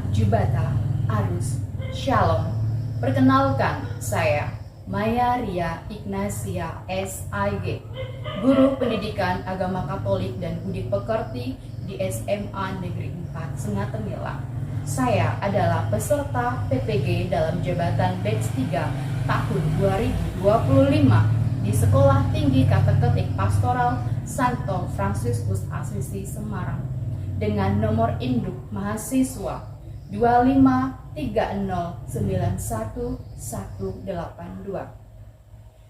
Kak Jubata Arus Shalom. Perkenalkan, saya Maya Ria Ignasia SIG, Guru Pendidikan Agama Katolik dan Budi Pekerti di SMA Negeri 4 Sengatemila. Saya adalah peserta PPG dalam jabatan Batch 3 tahun 2025 di Sekolah Tinggi Kateketik Pastoral Santo Fransiskus Asisi Semarang dengan nomor induk mahasiswa 253091182.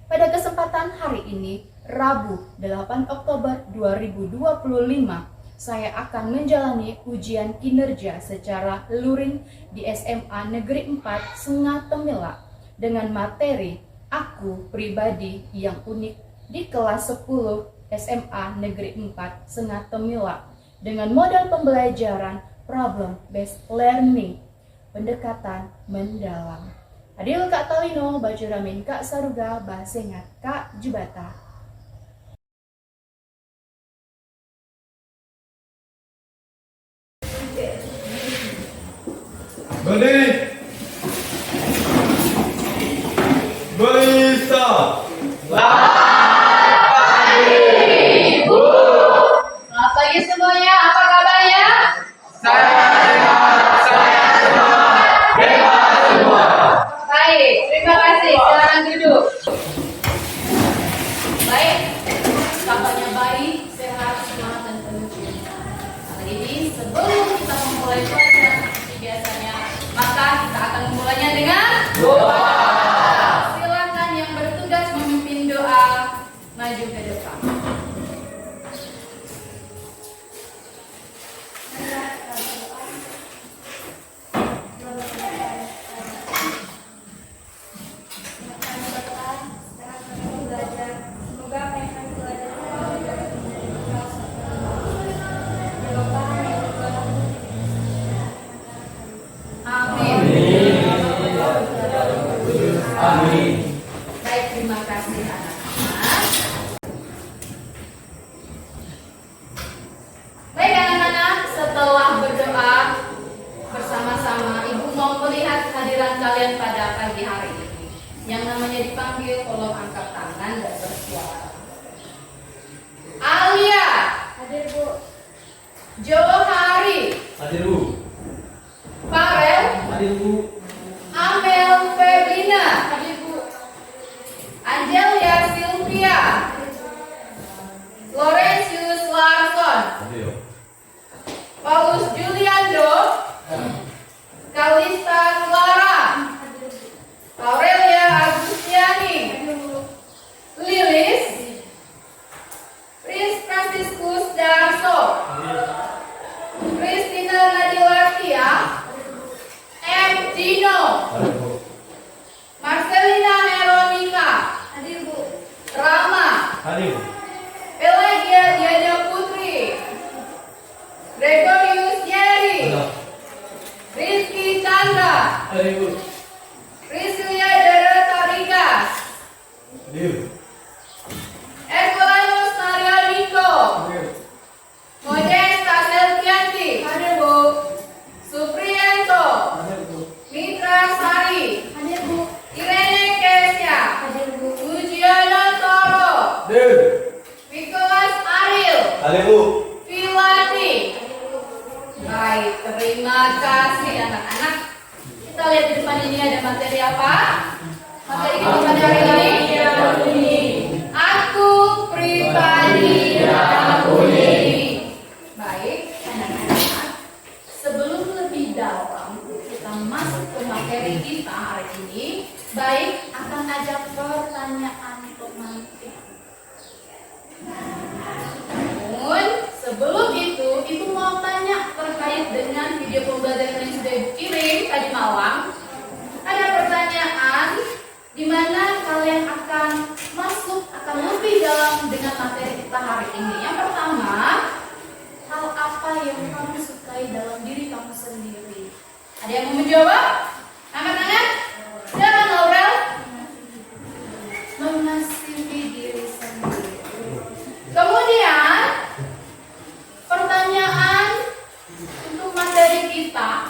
Pada kesempatan hari ini, Rabu 8 Oktober 2025, saya akan menjalani ujian kinerja secara luring di SMA Negeri 4 Sengatemila dengan materi Aku Pribadi yang Unik di kelas 10 SMA Negeri 4 Sengatemila dengan model pembelajaran problem based learning, pendekatan mendalam. Adil Kak Talino, Bacuramin Kak Saruga, Basengat Kak Jubata. Berdiri. Berista. Selamat pagi semuanya, apa kabarnya? Baik, terima kasih. Silakan duduk. Baik, kabarnya baik, sehat, semangat, dan penuh cinta. Kali ini sebelum kita memulai pelajaran seperti biasanya, maka kita akan memulainya dengan doa. Silakan yang bertugas memimpin doa maju ke depan. Baik, terima kasih anak-anak. Baik anak-anak, setelah berdoa bersama-sama, Ibu mau melihat kehadiran kalian pada pagi hari ini. Yang namanya dipanggil, tolong angkat tangan dan bersuara. Alia. Hadir, Bu. Johari. Hadir, Bu. Farel. Hadir, Bu. Amel Febrina. Hadir, Bu. Angelia Sylvia. Laurentius Larson. Hadir. Paulus Juliando. Kalista Clara. Aurelia Agustiani. Lilis. Prince Franciscus Darso. Christina Nadilatia. M. Dino. Hadir, Bu. Marcelina Heronika. Hadir, Bu. Rama. Hadir. Pelagia Diana Putri. Gregorius Yeri. Rizky Chandra. Hadir, Bu. Priscilia Derata Rigas. Hadir. Erkolanus Mario Niko. Hadir. Modesta Selvianti. Hadir, Bu. Supriyanto. Hadir, Bu. Mitra Sari. Hadir, Bu. Irene Kesia. Hadir, Bu. Ujiana Toro. Hadir. Nicholas Ariel. Hadir, Bu. Filati. Baik, terima kasih anak-anak. Kita lihat di depan ini ada materi apa? Materi kita pada hari ini. Aku pribadi yang unik. Baik, anak-anak. Sebelum lebih dalam kita masuk ke materi kita hari ini, baik akan ada pertanyaan untuk nanti. Namun sebelum itu, Ibu mau tanya terkait dengan video pembelajaran yang sudah dikirim tadi malam. Ada pertanyaan di mana kalian akan masuk, akan lebih dalam dengan materi kita hari ini. Yang pertama, hal apa yang kamu sukai dalam diri kamu sendiri? Ada yang mau menjawab? Angkat tangan. Silakan Laurel. Mengasihi diri sendiri. Kemudian pertanyaan untuk materi kita,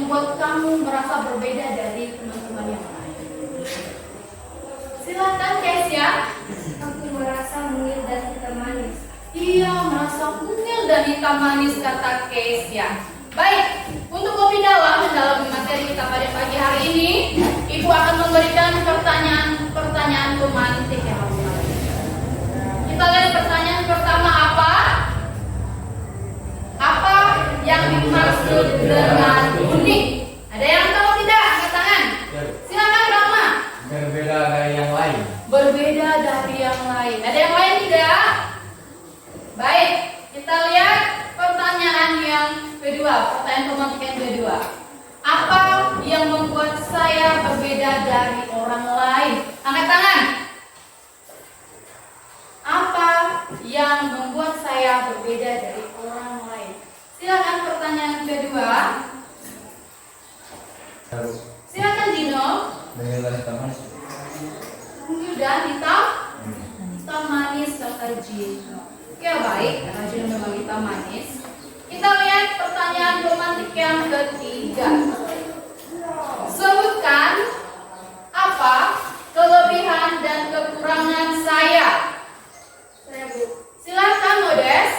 membuat kamu merasa berbeda dari teman-teman yang lain? Silakan Kesia. Aku merasa mungil dan hitam manis. Ia merasa mungil dan hitam manis, kata Kesia. Baik, untuk lebih dalam mendalami materi kita pada pagi hari ini, Ibu akan memberikan pertanyaan pemantik yang harus kalian jawab. Kita lihat pertanyaan pertama apa? Apa yang dimaksud dengan unik? Ada yang tahu tidak? Angkat tangan. Silakan Rama. Berbeda dari yang lain. Berbeda dari yang lain. Ada yang lain tidak? Baik, kita lihat pertanyaan yang kedua, pertanyaan pemantik yang kedua. Apa yang membuat saya berbeda dari orang lain? Angkat tangan. Apa yang membuat saya berbeda dari orang lain? Silakan pertanyaan kedua. Silakan Dino. Berbeda dari teman. Mungil dan hitam manis, kata Gino. Ya baik, karena Gino memang hitam manis. Kita lihat pertanyaan pemantik yang ketiga. Sebutkan apa kelebihan dan kekurangan saya. Saya Bu. Silakan Modes.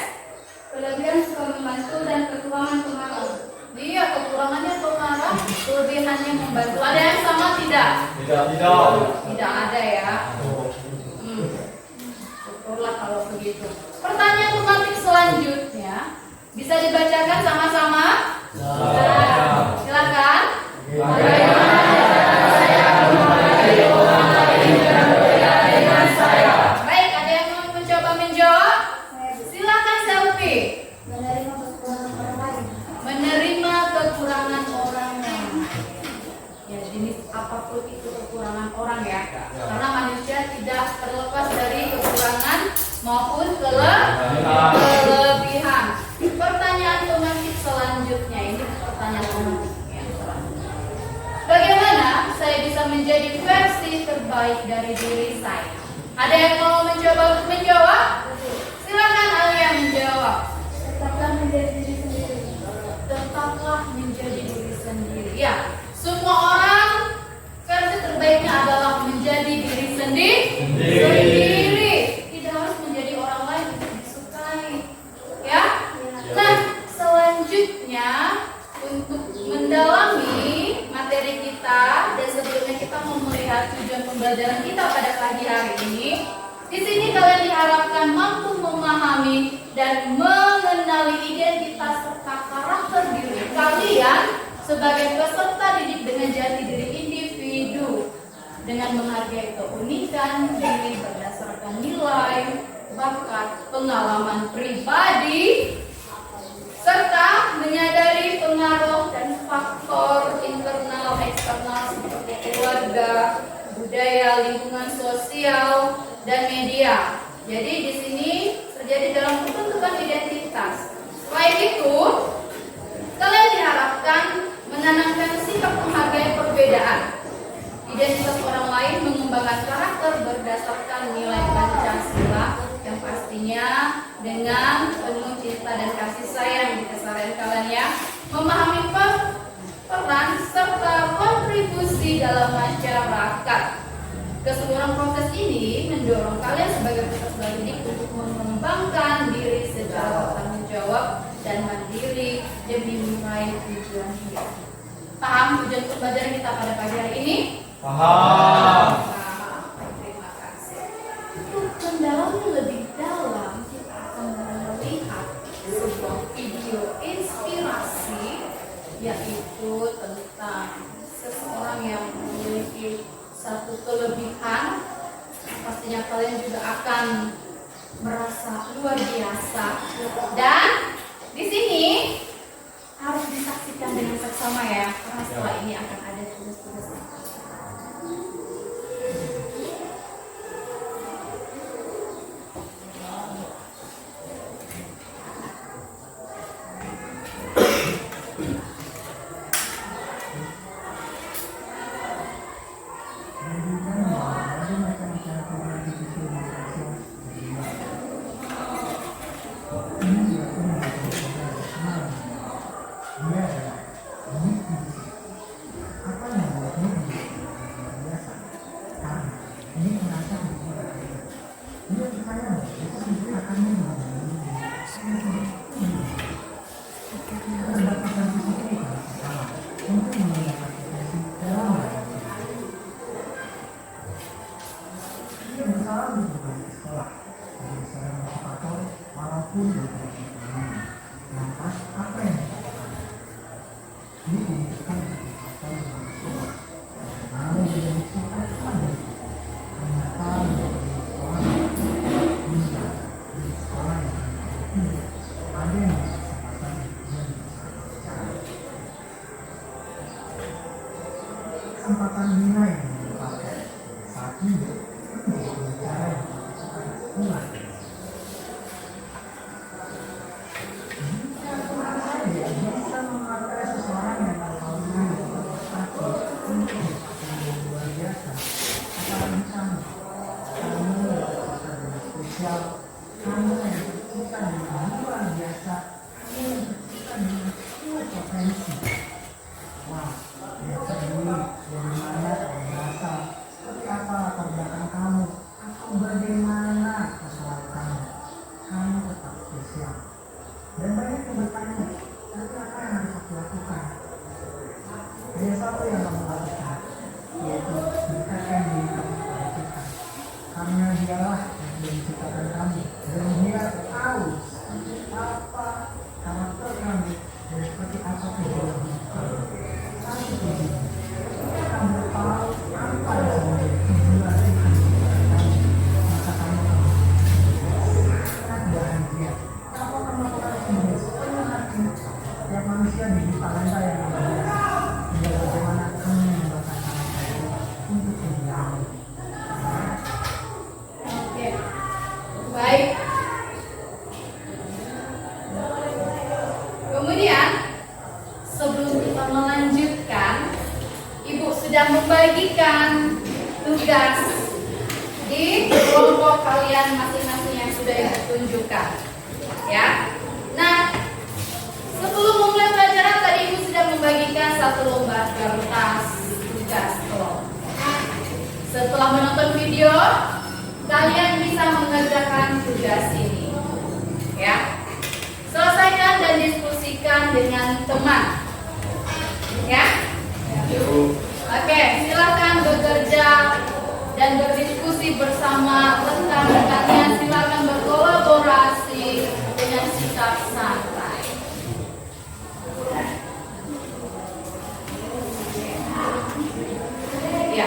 Kelebihan suka membantu dan kekurangan pemarah. Dia kekurangannya pemarah, kelebihannya membantu. Ada yang sama tidak? Tidak. Tidak ada ya. Syukurlah kalau begitu. Pertanyaan pemantik selanjutnya bisa dibacakan sama-sama? Silakan. Baik, ada yang mau mencoba menjawab? Silakan Selfie. Menerima kekurangan orang lain. Menerima kekurangan orang lain. Ya, jenis apapun itu kekurangan orang ya. Karena manusia tidak terlepas dari kekurangan maupun kelebihan. Pertanyaan pemantik selanjutnya, ini pertanyaan pemantik yang selanjutnya. Bagaimana saya bisa menjadi versi terbaik dari diri saya? Ada yang mau mencoba untuk menjawab? Silakan Alia menjawab. Tetaplah menjadi diri sendiri. Tetaplah menjadi diri sendiri. Ya, semua orang versi terbaiknya adalah menjadi diri sendiri. Tidak harus menjadi orang lain untuk disukai. Ya. Nah, selanjutnya untuk mendalami materi kita dan sebelumnya kita mau melihat tujuan pembelajaran kita pada pagi hari ini. Di sini kalian diharapkan mampu memahami dan mengenali identitas serta karakter diri kalian sebagai peserta didik dengan jati diri individu, dengan menghargai keunikan diri berdasarkan nilai, bakat, pengalaman pribadi, serta menyadari pengaruh dan faktor internal eksternal seperti keluarga, budaya, lingkungan sosial, dan media. Jadi di sini terjadi dalam pembentukan identitas. Selain itu, kalian diharapkan menanamkan sikap menghargai perbedaan. Identitas orang lain mengembangkan karakter berdasarkan nilai Pancasila yang pastinya dengan penuh cinta dan kasih sayang di keseharian kalian ya. Memahami peran serta kontribusi dalam masyarakat. Keseluruhan proses ini mendorong kalian sebagai peserta didik untuk mengembangkan diri secara bertanggung jawab dan mandiri demi meraih tujuan hidup. Paham tujuan pembelajaran kita pada pagi hari ini? Paham. Terima kasih. Untuk mendalami lebih dalam, kita akan melihat sebuah video inspirasi, yaitu tentang seseorang yang memiliki satu kelebihan. Pastinya kalian juga akan merasa luar biasa. Dan di sini harus disaksikan dengan seksama ya, karena setelah ini akan ada tugas-tugas. Kesempatan nilai yang dipakai saat ini untuk cara yang mulai. Jika bisa memakai seseorang yang tahunya tapi untuk yang luar biasa, apalagi kamu yang spesial, kamu yang tercipta dengan luar biasa, kamu yang tercipta dengan full potensi. Wah, lihat sendiri dari mana kamu berasal, seperti apa latar belakang kamu, atau bagaimana kesalahan kamu. Kamu tetap spesial. Dan banyak yang bertanya, tapi apa yang harus aku lakukan? Hanya satu yang kamu lakukan, yaitu dekatkan diri kamu kepada Tuhan. Karena Dialah yang sudah menciptakan kamu, dan Dia tahu seperti apa karakter kamu dan seperti apa tujuan hidup kamu. Satu tujuan, kamu tahu apa yang sebenarnya tujuan Tuhan menciptakan kamu, maka kamu akan sangat bahagia. Kamu akan melakukan semua sepenuh hati. Setiap manusia diberi talenta yang berbeda. Tinggal bagaimana kamu menggunakan talenta itu untuk kemuliaan. Oke, baik. Kemudian, sebelum kita melanjutkan, Ibu sudah membagikan tugas di kelompok kalian masing-masing yang sudah Ibu tunjukkan. Ya. Nah, sebelum memulai pelajaran tadi Ibu sudah membagikan satu lembar kertas tugas kelompok. Setelah menonton video, kalian bisa mengerjakan tugas ini. Ya. Selesaikan dan diskusikan dengan teman. Ya. Oke, silakan bekerja dan berdiskusi bersama rekan-rekannya. Silakan berkolaborasi dengan sikap santai. Ya.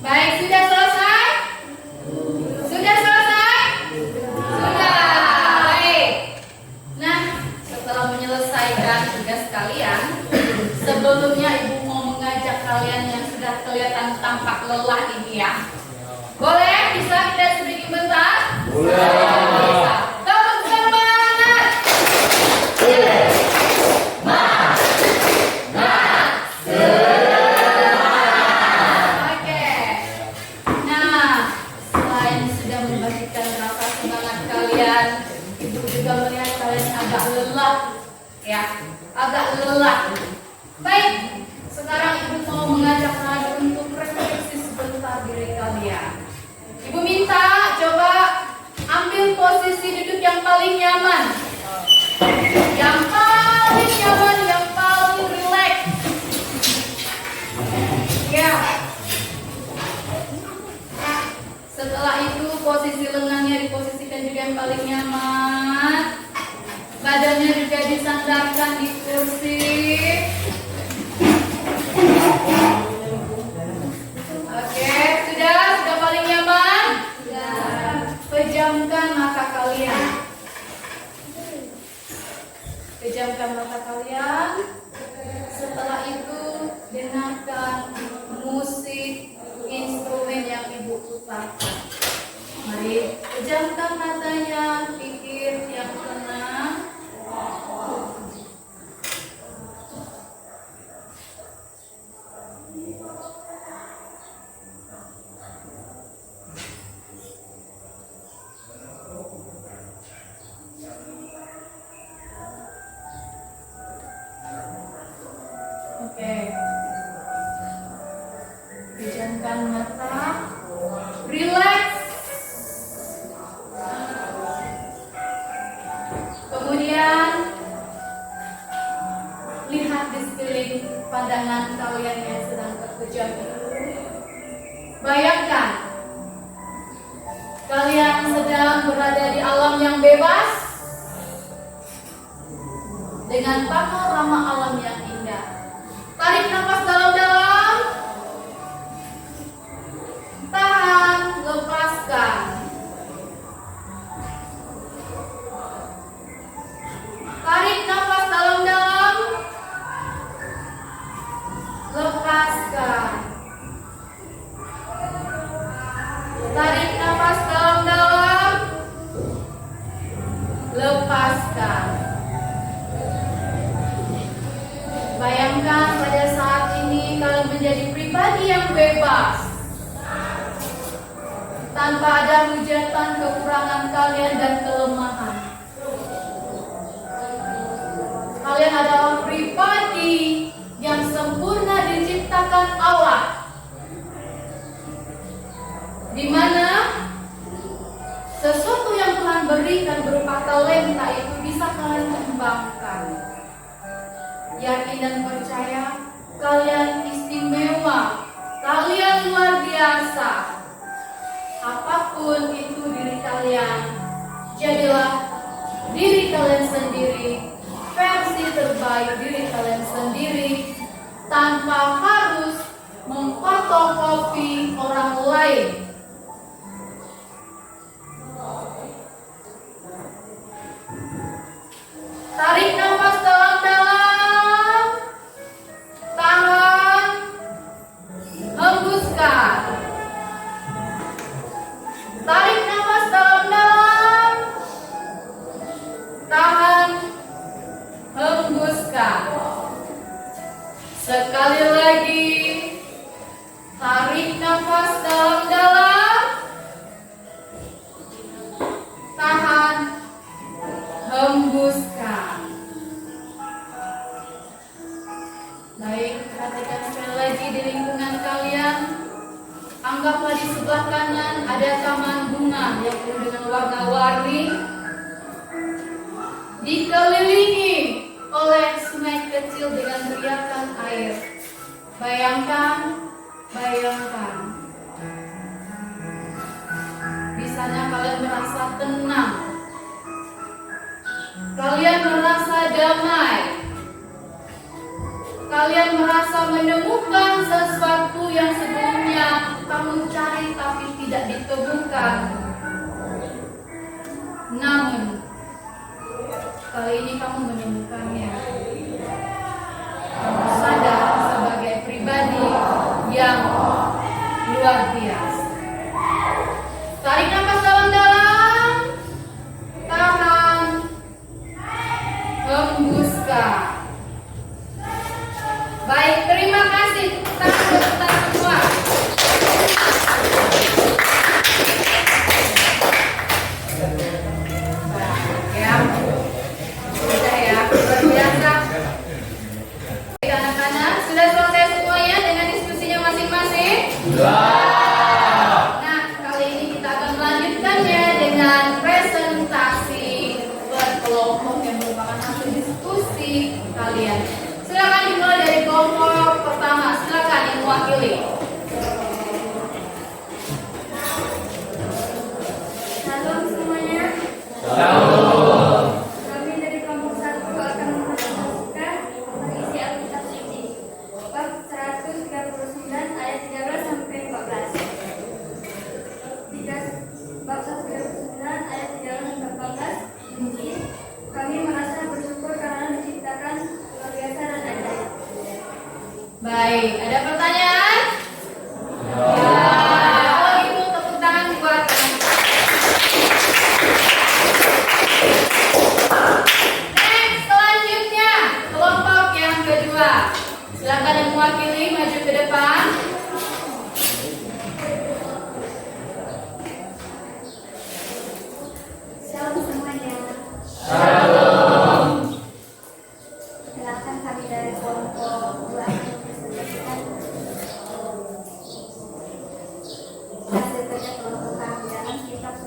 Baik, sudah selesai? Sudah selesai? Sudah. Baik. Nah, setelah menyelesaikan tugas kalian, sebelumnya Ibu mau mengajak kalian yang sudah kelihatan tampak lelah ini ya. Boleh? Bisa kita sedikit bentar? Boleh. Bisa. Tepuk semangat. Ya, agak lelah. Baik, sekarang Ibu mau mengajak kalian untuk refleksi sebentar diri kalian. Ibu minta coba ambil posisi duduk yang paling nyaman, yang paling nyaman, yang paling rileks. Ya, posisi lengannya diposisikan juga yang paling nyaman. Badannya juga disandarkan di kursi. Oke, sudah paling nyaman? Sudah. Pejamkan mata kalian. Pejamkan mata kalian. Setelah itu dengarkan musik instrumen yang ibu putarkan. Mari pejamkan matanya, pikir yang tenang. Oke. Pejamkan mata. Relax. Kemudian lihat di sekeliling pandangan kalian yang sedang terpejam itu. Bayangkan kalian sedang berada di alam yang bebas dengan panorama alam yang indah. Tarik nafas dalam-dalam. Tahan, lepaskan. Tarik nafas dalam-dalam. Lepaskan. Tarik nafas dalam-dalam. Lepaskan. Bayangkan pada saat ini kalian menjadi pribadi yang bebas, tanpa ada hujatan kekurangan kalian dan kelemahan. Kalian adalah pribadi yang sempurna diciptakan Allah, di mana sesuatu yang Tuhan berikan berupa talenta itu bisa kalian kembangkan. Yakin dan percaya kalian istimewa, kalian luar biasa. Apapun itu diri kalian, jadilah diri kalian sendiri, versi terbaik diri kalian sendiri, tanpa harus memfotokopi orang lain. Tarik nafas dalam-dalam, tahan, hembuskan. Tarik nafas dalam-dalam, tahan, hembuskan. Sekali lagi, tarik nafas dalam-dalam, tahan, hembuskan. Baik, perhatikan sekali lagi di lingkungan kalian. Anggaplah di sebelah kanan ada taman bunga yang penuh dengan warna-warni, dikelilingi oleh sungai kecil dengan riakan air. Bayangkan, di sana kalian merasa tenang, kalian merasa damai, kalian merasa menemukan sesuatu yang sebelumnya kamu cari tapi tidak ditemukan. Namun kali ini kamu menemukannya. Kamu sadar sebagai pribadi yang luar biasa. Tarik nafas dalam-dalam, tahan, hembuskan. Baik, terima kasih. Kita semua. Ya, sudah ya, luar biasa. Baik, anak-anak, sudah selesai semuanya dengan diskusinya masing-masing? Nah, kali ini kita akan melanjutkannya dengan presentasi berkelompok yang merupakan hasil diskusi kalian. Silakan dimulai dari kelompok pertama. Silakan yang mewakili.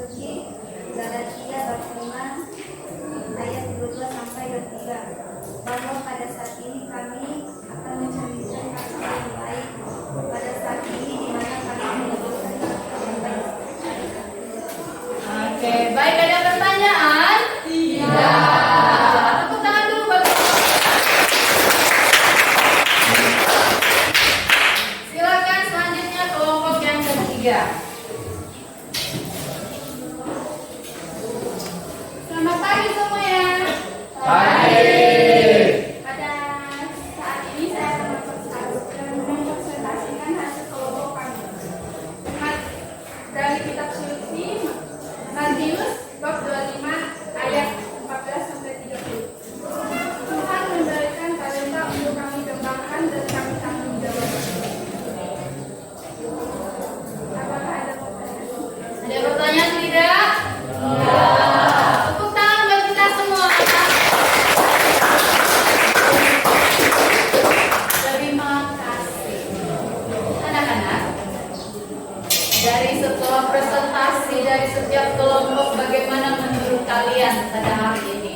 suci Galatia bab 5 ayat 22 sampai 23, bahwa pada saat ini kami akan menceritakan hal yang baik pada saat ini di mana kami menyebutkan hal yang baik. Oke, baik, ada pertanyaan? Tidak. Tepuk tangan dulu buat Bapak. Silakan selanjutnya kelompok yang ketiga. Selamat pagi semuanya. Pada saat ini saya akan mempresentasikan hasil kelompok kami. Dari kitab suci Matius bab 25 ayat 14 sampai 30. Tuhan memberikan talenta untuk kami kembangkan dan kami tanggung jawab. Apakah ada pertanyaan? Ada pertanyaan tidak? Tepuk tangan buat kita semua. Terima kasih. Anak-anak, dari setelah presentasi dari setiap kelompok, bagaimana menurut kalian pada hari ini?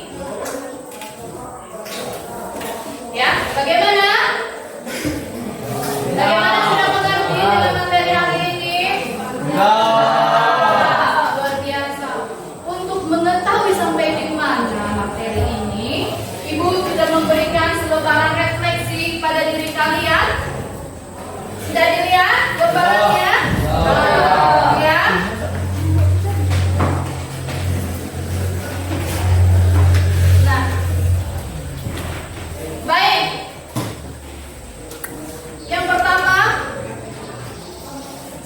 Ya, bagaimana? Bagaimana sudah mengerti dalam materi hari ini? Luar biasa. Untuk mengetahui sampai di mana materi ini, Ibu sudah memberikan selebaran refleksi pada diri kalian. Sudah dilihat gambarannya? Ya. Nah, baik. Yang pertama,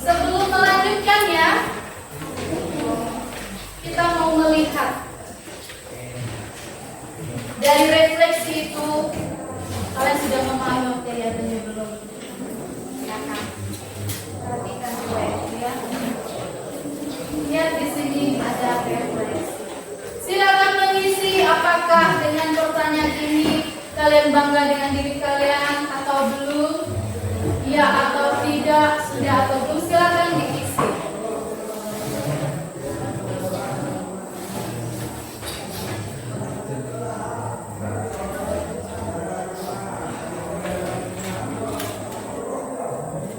sebelum melanjutkannya, kita mau melihat dari refleksi itu, kalian sudah memahami materi ini belum? Ya kan? Perhatikan baik ya. Lihat di sini ada refleksi. Silakan mengisi apakah dengan pertanyaan ini kalian bangga dengan diri kalian atau belum? Ya atau tidak, sudah atau belum, silakan diisi.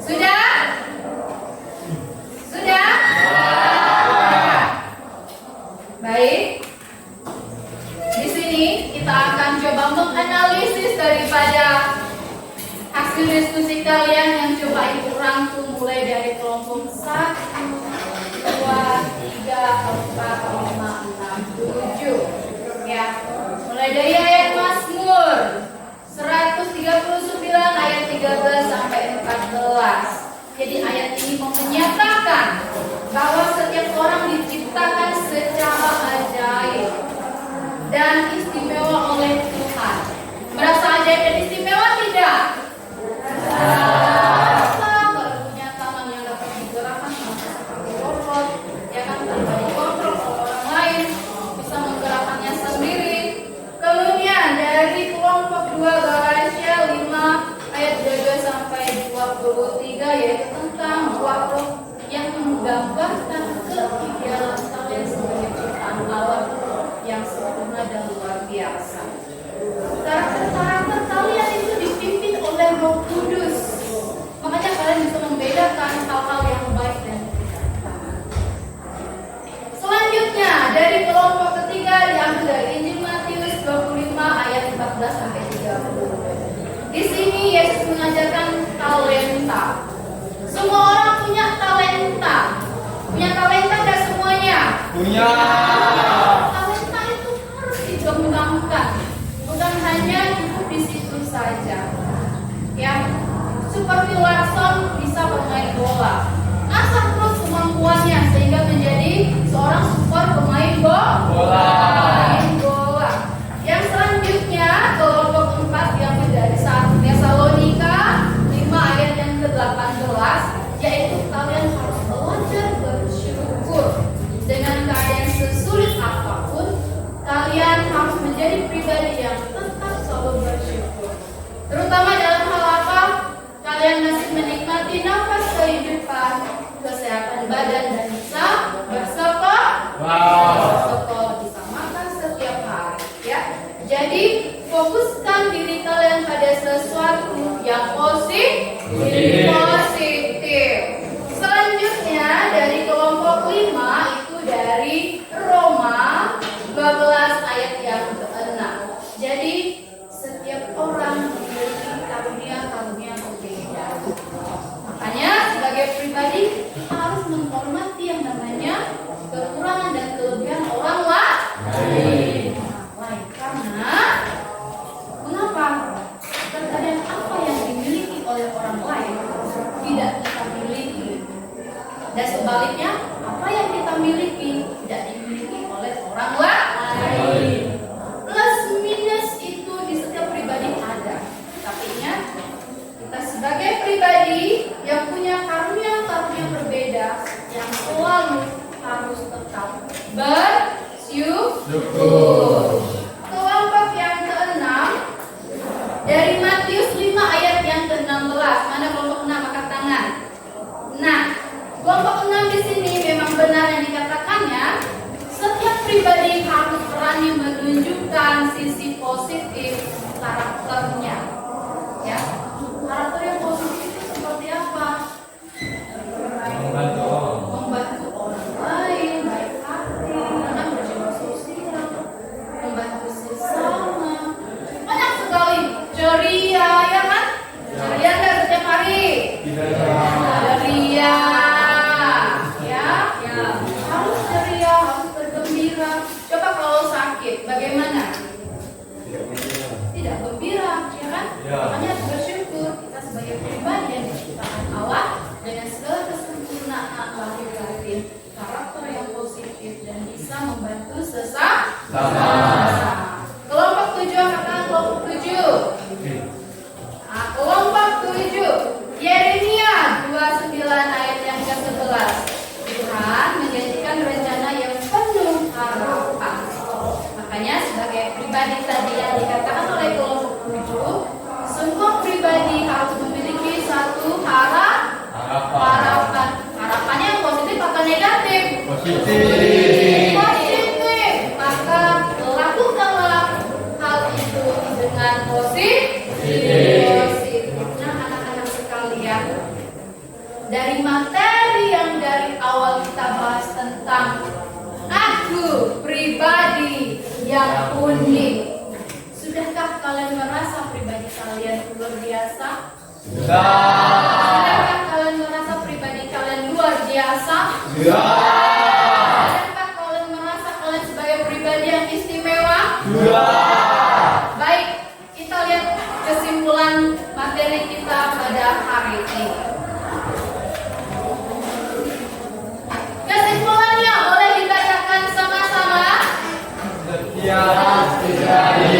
Sudah? Sudah? Baik. Di sini kita akan coba menganalisis daripada hasil diskusi kalian yang coba Ibu rangkum mulai dari kelompok 1, 2, 3, 4, 5, 6, 7. Ya. Mulai dari ayat Mazmur 139 ayat 13 sampai 14. Jadi ayat ini menyatakan bahwa setiap orang diciptakan secara ajaib dan istimewa oleh Tuhan. Merasa ajaib dan istimewa tidak? Kalau punya tangan yang dapat digerakkan seperti robot, ya kan, tanpa dikontrol oleh orang lain, bisa menggerakkannya sendiri. Kemudian dari kelompok 2 Galatia 5 ayat 22 sampai 23, yaitu tentang buah roh yang menggambarkan keidealan kalian sebagai ciptaan Allah yang sempurna dan luar biasa. Karakter-karakter kalian itu dipimpin oleh Roh Kudus. Makanya kalian bisa membedakan hal-hal yang baik dan tidak. Selanjutnya dari kelompok ketiga diambil dari Injil Matius 25 ayat 14 sampai 30. Di sini Yesus mengajarkan talenta. Semua orang punya talenta. Punya talenta nggak semuanya? Punya. Talenta itu harus dikembangkan, bukan hanya cukup di situ saja. Ya, seperti Larson bisa bermain bola, asah terus kemampuannya sehingga menjadi seorang super pemain bola. Yang selanjutnya kelompok 4 yang dari 1 Tesalonika 5 ayat yang ke-18, yaitu kalian harus belajar bersyukur. Dengan keadaan sesulit apapun, kalian harus menjadi pribadi yang tetap selalu bersyukur. Terutama dalam hal apa? Kalian masih menikmati nafas kehidupan, kesehatan badan, dan bisa bersekolah. kekurangan dan kelebihan orang lain. Karena mengapa? Terkadang apa yang dimiliki oleh orang lain tidak kita miliki, dan sebaliknya apa yang kita miliki tidak dimiliki oleh orang lain. Plus minus itu di setiap pribadi ada, tapi ingat, kita sebagai pribadi yang punya karunia-karunia berbeda yang selalu harus tetap bersyukur. Kelompok yang keenam dari Matius 5 ayat yang ke-16. Mana kelompok 6? Angkat tangan. Nah, kelompok 6 di sini memang benar yang dikatakannya, setiap pribadi harus berani menunjukkan sisi positif karakternya. Ya, karakter yang positif itu seperti apa? Membantu orang lain, baik hati, karena berjiwa sosial, membantu sesama, banyak sekali, ceria, ya kan? Ceria nggak setiap hari? Ceria, ya, harus ceria, harus bergembira. Coba kalau sakit, bagaimana? Tidak gembira, ya kan? Makanya harus bersyukur. Kita sebagai pribadi yang diciptakan Allah dengan segala kesempurnaan lahir batin, karakter yang positif dan bisa membantu sesama. Kelompok 7, katakan kelompok 7. Nah, kelompok 7, Yeremia 29 ayat yang ke-11. Tuhan menjanjikan rencana yang penuh harapan. Makanya sebagai pribadi tadi yang dikatakan oleh kelompok 7, semua pribadi harus memiliki satu harapan. Harapannya yang positif atau negatif? Positif. Maka lakukanlah hal itu dengan positif. Nah, anak-anak sekalian, dari materi yang dari awal kita bahas tentang aku pribadi yang unik, sudahkah kalian merasa pribadi kalian luar biasa? Sudahkah kalian merasa pribadi kalian luar biasa? Sudahkah kalian merasa kalian sebagai pribadi yang istimewa? Baik, kita lihat kesimpulan materi kita pada hari ini. Kesimpulannya boleh dibacakan sama-sama. Setiap pribadi